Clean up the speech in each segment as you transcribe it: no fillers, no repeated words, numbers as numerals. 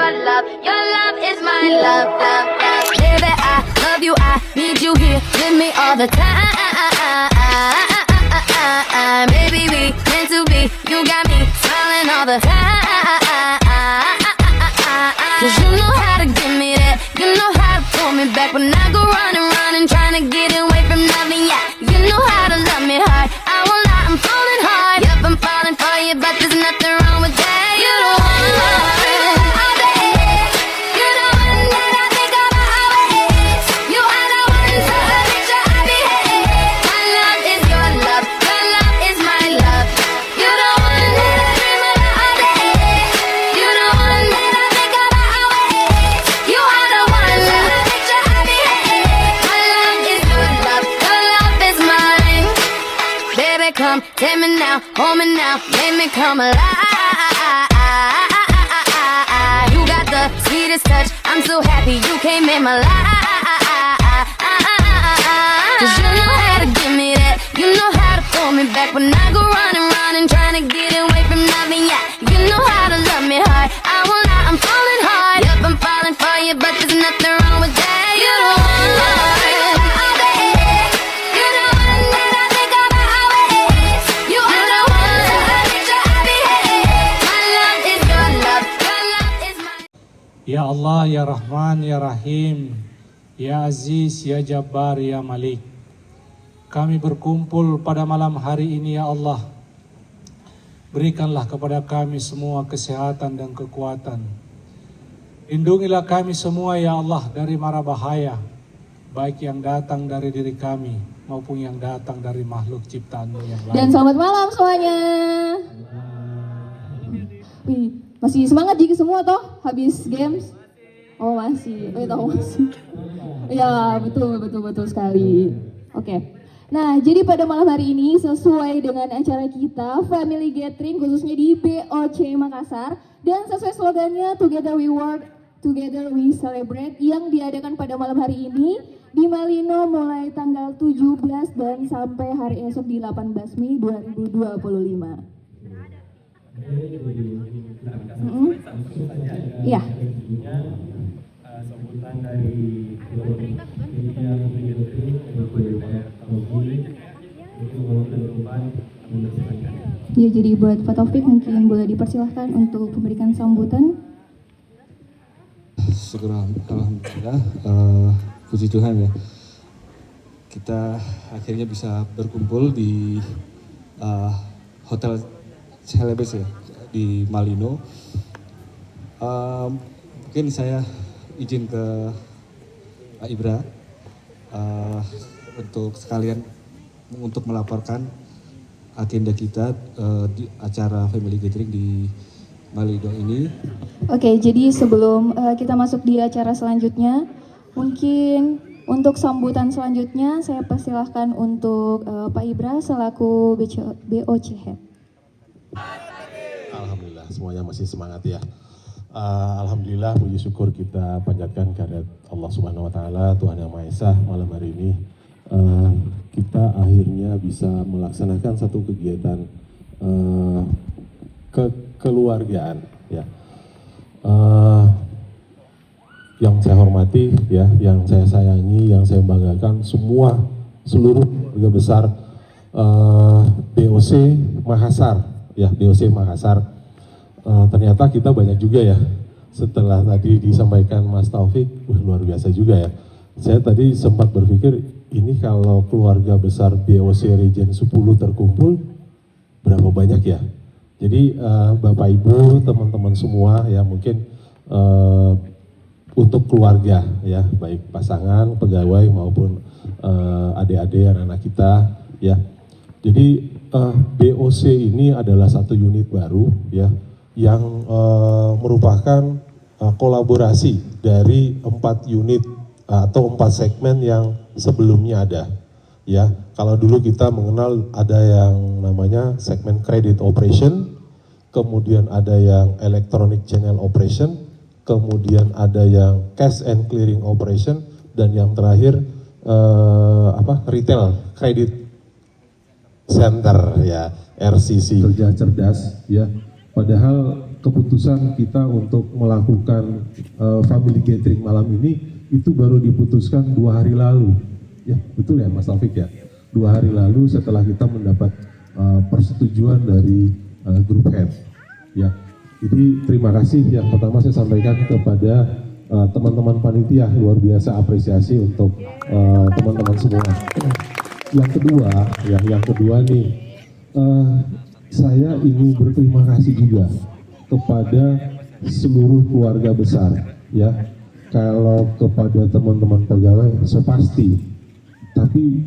your love. Your love is my love, love, love. Baby, I love you, I need you here with me all the time. Baby, we meant to be. You got me smiling all the time. 'Cause you know how to give me that. You know how to pull me back when I go running, trying to get away from nothing. Yeah, you know how to love me hard. I won't lie, I'm falling hard. Yep, I'm falling for you, but there's nothing wrong with that. You don't want love all day. You the one that I think about always. You are the one, so I make sure I behave. My love is your love. Your love is my love. You the one that I dream about all day. You the one that I think about always. You are the one, so I make sure I behave. My love is your love. Your love is mine. Baby, come take me now, hold me now, make me come alive. You got the sweetest touch. I'm so happy you came in my life. 'Cause you know how to give me that. You know how to pull me back when I go running, trying to get away from nothing. Yeah, you know how to love me hard. I won't lie, I'm falling hard. Yep, I'm falling for you, but there's nothing wrong with that. You don't want love all day. You the one that I think about always. You are the one, so I make sure I behave. My love is your love. Your love is mine. Ya Allah, Ya Rahman, Ya Rahim, Ya Aziz, Ya Jabbar, Ya Malik. Kami berkumpul pada malam hari ini, Ya Allah. Berikanlah kepada kami semua kesehatan dan kekuatan. Lindungilah kami semua, Ya Allah, dari mara bahaya, baik yang datang dari diri kami maupun yang datang dari makhluk ciptaan-Mu yang lain. Dan selamat malam semuanya. Wih, masih semangat juga semua toh habis games? Oh masih, tahu masih. Ya betul sekali. Oke. Nah, jadi pada malam hari ini sesuai dengan acara kita Family Gathering khususnya di BOC Makassar dan sesuai slogannya Together We Work, Together We Celebrate yang diadakan pada malam hari ini di Malino mulai tanggal 17 dan sampai hari esok di 18 Mei 2025. Iya. Sambutan dari Ya, jadi buat Pak Taufik mungkin boleh dipersilahkan untuk memberikan sambutan. Syukur alhamdulillah, puji Tuhan ya. Kita akhirnya bisa berkumpul di Hotel Celebes ya di Malino. Mungkin saya izin ke Pak Ibra untuk sekalian untuk melaporkan agenda kita di acara Family Gathering di Malino ini. Oke, jadi sebelum kita masuk di acara selanjutnya, mungkin untuk sambutan selanjutnya saya persilahkan untuk Pak Ibra selaku BOC Head. Alhamdulillah semuanya masih semangat ya. Alhamdulillah puji syukur kita panjatkan kehadirat Allah Subhanahu wa taala, Tuhan Yang Maha Esa. Malam hari ini kita akhirnya bisa melaksanakan satu kegiatan kekeluargaan ya. Yang saya hormati ya, yang saya sayangi, yang saya banggakan seluruh keluarga besar BOC Makassar ya, BOC Makassar. Ternyata kita banyak juga ya, setelah tadi disampaikan Mas Taufik, luar biasa juga ya. Saya tadi sempat berpikir, ini kalau keluarga besar BOC Region 10 terkumpul, berapa banyak ya? Jadi Bapak Ibu, teman-teman semua ya mungkin untuk keluarga ya, baik pasangan, pegawai maupun adik-adik, anak-anak kita ya. Jadi BOC ini adalah satu unit baru ya, yang merupakan kolaborasi dari 4 unit atau 4 segmen yang sebelumnya ada ya. Kalau dulu kita mengenal ada yang namanya segmen credit operation, kemudian ada yang electronic channel operation, kemudian ada yang cash and clearing operation, dan yang terakhir retail credit center ya, RCC. Kerja cerdas ya. Padahal keputusan kita untuk melakukan family gathering malam ini itu baru diputuskan 2 hari lalu. Ya, betul ya Mas Taufik ya? 2 hari lalu setelah kita mendapat persetujuan dari grup head. Ya, jadi terima kasih yang pertama saya sampaikan kepada teman-teman panitia, luar biasa apresiasi untuk teman-teman semua. Yang kedua nih, saya ingin berterima kasih juga kepada seluruh keluarga besar, ya. Kalau kepada teman-teman pegawai, so pasti. Tapi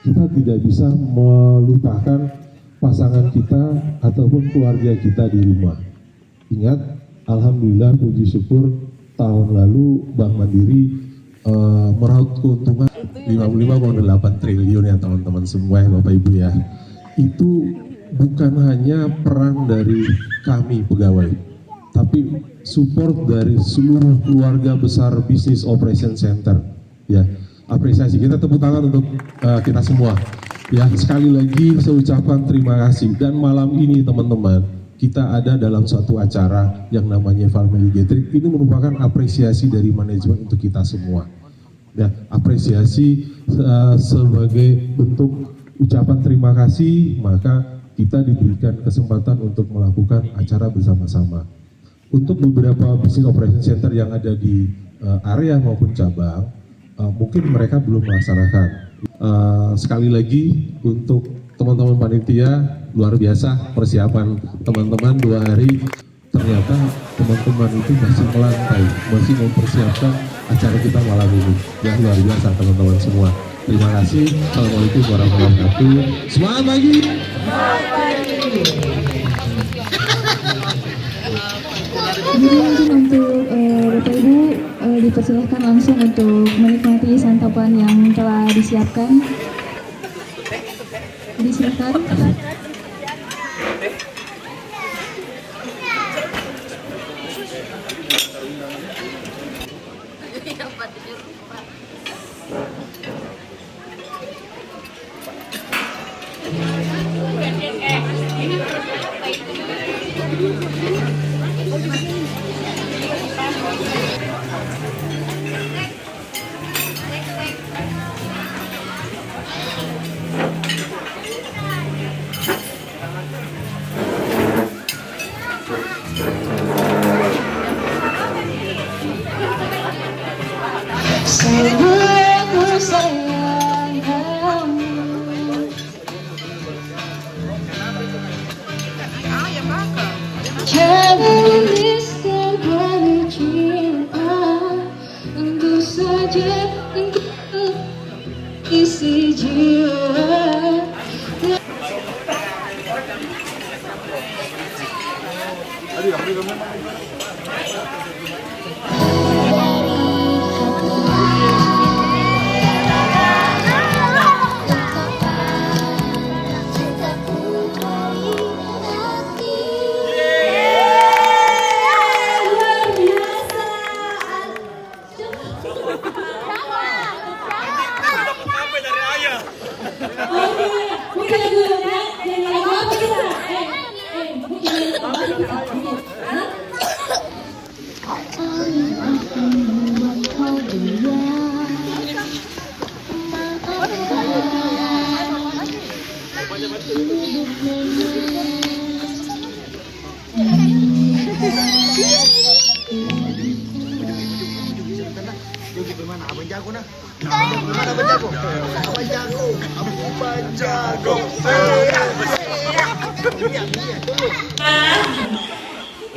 kita tidak bisa melupakan pasangan kita ataupun keluarga kita di rumah. Ingat, alhamdulillah puji syukur tahun lalu Bank Mandiri meraup keuntungan 55,8 triliun ya teman-teman semua ya Bapak Ibu ya. Itu bukan hanya peran dari kami pegawai, tapi support dari seluruh keluarga besar Business Operation Center ya. Apresiasi, kita tepuk tangan untuk kita semua ya. Sekali lagi saya ucapkan terima kasih. Dan malam ini teman-teman, kita ada dalam suatu acara yang namanya Family Gathering. Ini merupakan apresiasi dari manajemen untuk kita semua ya. Apresiasi sebagai bentuk ucapan terima kasih, maka kita diberikan kesempatan untuk melakukan acara bersama-sama. Untuk beberapa Business Operation Center yang ada di area maupun cabang, mungkin mereka belum melaksanakan. Sekali lagi untuk teman-teman panitia, luar biasa persiapan teman-teman 2 hari. Ternyata teman-teman itu masih melantai, masih mempersiapkan acara kita malam ini. Ya, luar biasa teman-teman semua. Terima kasih. Assalamualaikum warahmatullahi wabarakatuh. Semangat pagi. Jadi mungkin untuk Bapak Ibu dipersilahkan langsung untuk menikmati santapan yang telah disiapkan. Disilakan. Aku sayang kamu. Jangan miskin cinta, tentu saja engkau isi jiwa.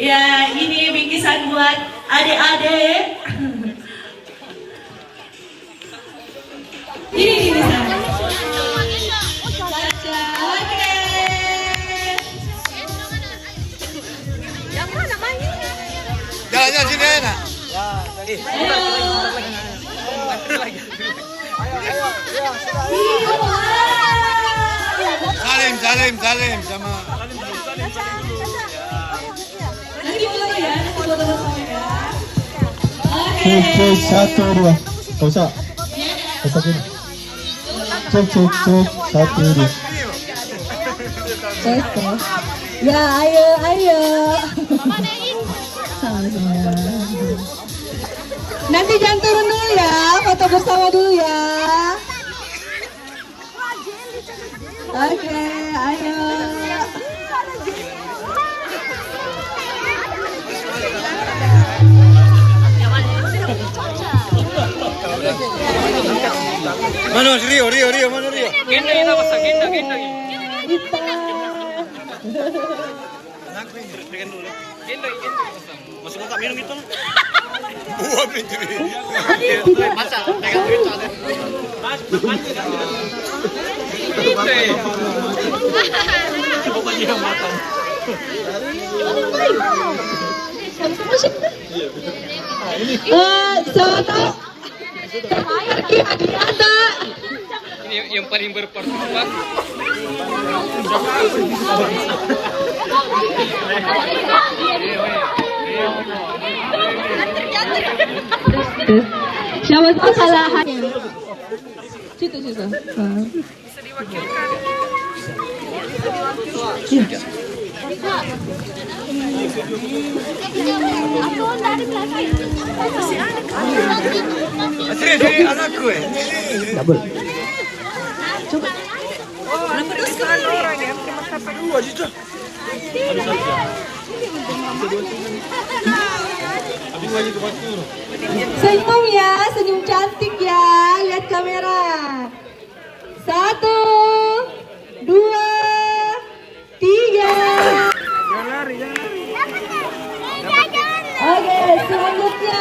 Ya, ini bingkisan buat adik-adik. Ini bingkisan. Oke. Jalan-jalan sini enak. Salim sama. Nanti foto ya, nanti foto bersama ya. Oke. Cek 1 2. Gak usah. Tetap ini. Cek 1 2. Ya, ayo. Sama-sama. Nanti jangan turun dulu ya, foto bersama dulu ya. Oke, ayo. Mana Rio, mana Rio? Masuk ke minum itu. Buah pintu. Masa pegang pintu ada. Coba dia makan. Soto. Ini yang paling berperforma. Siapa tahu salah. Situ. Asri anakku Senyum ya, senyum cantik ya. Lihat kamera. 1, 2, 3. Oke, selanjutnya